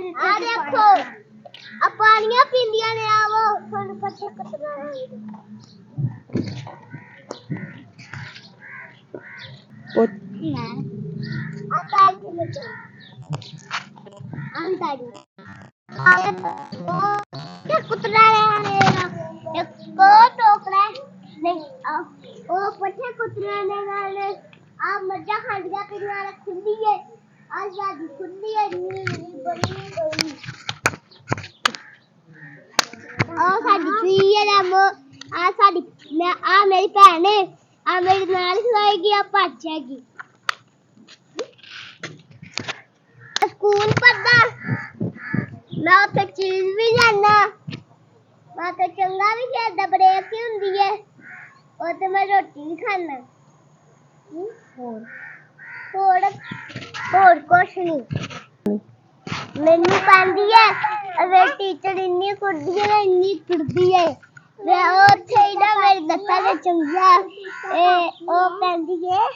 आ देखो अब पानियां पींदियां ने आवो थोड़ा पछे कतरा क्या कुतरा एक को टोकरा नहीं ओ पछे कुतरा ने गाले आप मजा खा लिया फिर वाला खुली है आजादी खुली है नी बनी गई आ साडी की है ना आ साडी मैं आ मेरी भैन है आ मेरे नाल खवाएगी आ पाचेगी स्कूल पढ़दा मैं उसे चीज भी जाना मैं तो चंगा भी खेलदा ब्रेक ही हुंदी है और तो मैं रोटी भी खाना और कुछ नहीं मैनू पांदी है अरे टीचर इन्नी कुड़दी है इन्नी कुड़दी है वे और छैदा मेरी दत्ता दे चंगा ए ओ पांदी है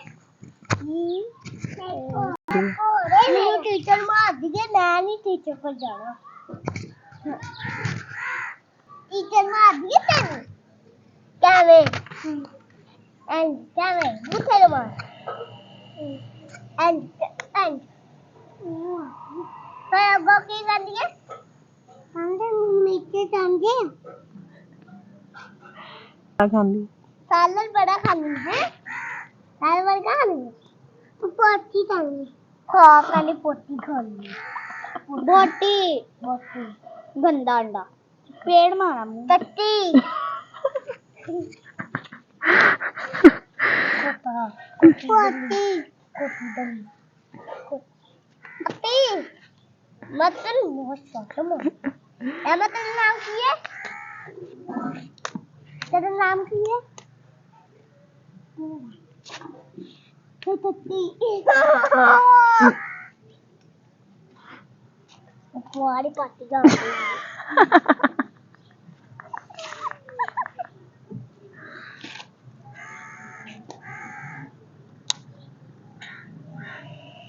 मेरी टीचर मार दी है मैं नहीं टीचर को जाना टीचर मार दी है तेरे क्या वे एंड क्या वे मुझे मार एंड तो अब की कर दिया हमने नीचे जाएंगे क्या खानी सालन बड़ा खानी है सालन बड़ा खानी पोटी खानी हाँ खाली पोटी खानी बोटी बोटी गंदा अंडा पेड़ मारा मुंह टट्टी पोटी पोटी मतलब बहुत शौक है क्या मतलब नाम की है तेरा नाम की है टट्टी कुआरी पार्टी का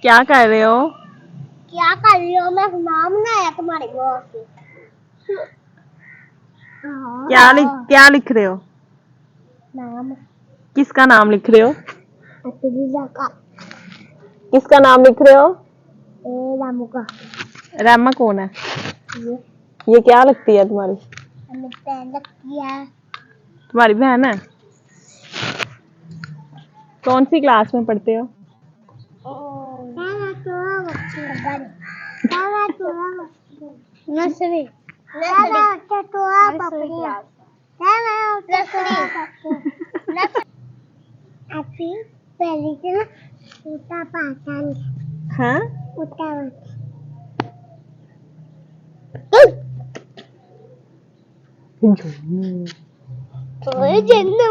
क्या कर रहे हो मैं नाम बनाया तुम्हारे बॉस से क्या लिख रहे हो नाम किसका नाम लिख रहे हो अतीजा का किसका नाम लिख रहे हो रामू का रामा कौन है ये ये क्या लगती है तुम्हारी हमें बहन लगती है तुम्हारी बहन है कौन सी क्लास में पढ़ते हो नर्सरी पहले से उठा पाता हाँ उठा ओए जन्नू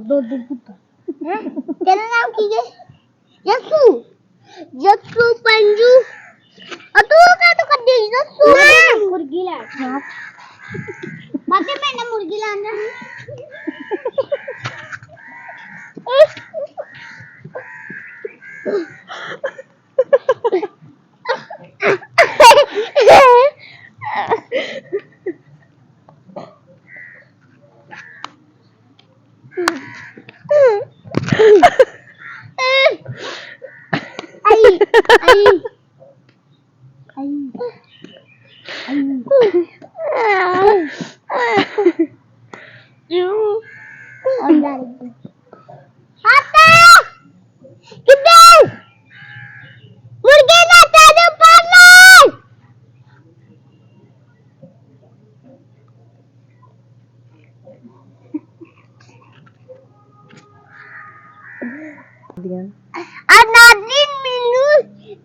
दो पुत्र तेरा नाम की है यस्सु यस्सु पंजू और तू क्या तो कर दी यस्सु मुर्गी ला बाकी मैंने मुर्गी लाना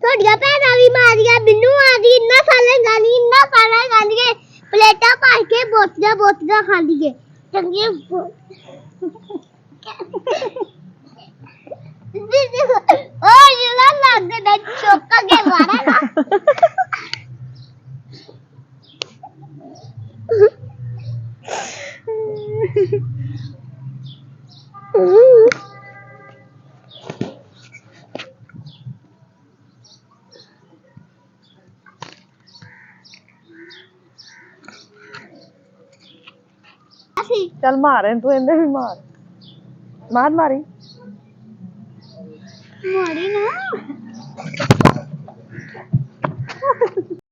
ਤੁਹਾਡੀਆਂ ਭੈਣਾਂ ਵੀ ਮਾਰੀਆਂ ਮੈਨੂੰ ਆਦੀ ਇੰਨਾ ਸਾਲਾਂ ਗਾਂਦੀ ਪਲੇਟਾਂ ਭਰ ਕੇ ਬੋਤੀਆਂ ਖਾਂਦੀ ਏ ਚੰਗੀ ਓਏ ਜਿਹੜਾ ਲੱਗਦਾ ਚੋਕਾ ਕੇ ਮਾਰਾ ਨਾ ਅਸੀਂ चल मारे तू इन्हें भी मार मार मारी ਮਾਰੀ ਨਾ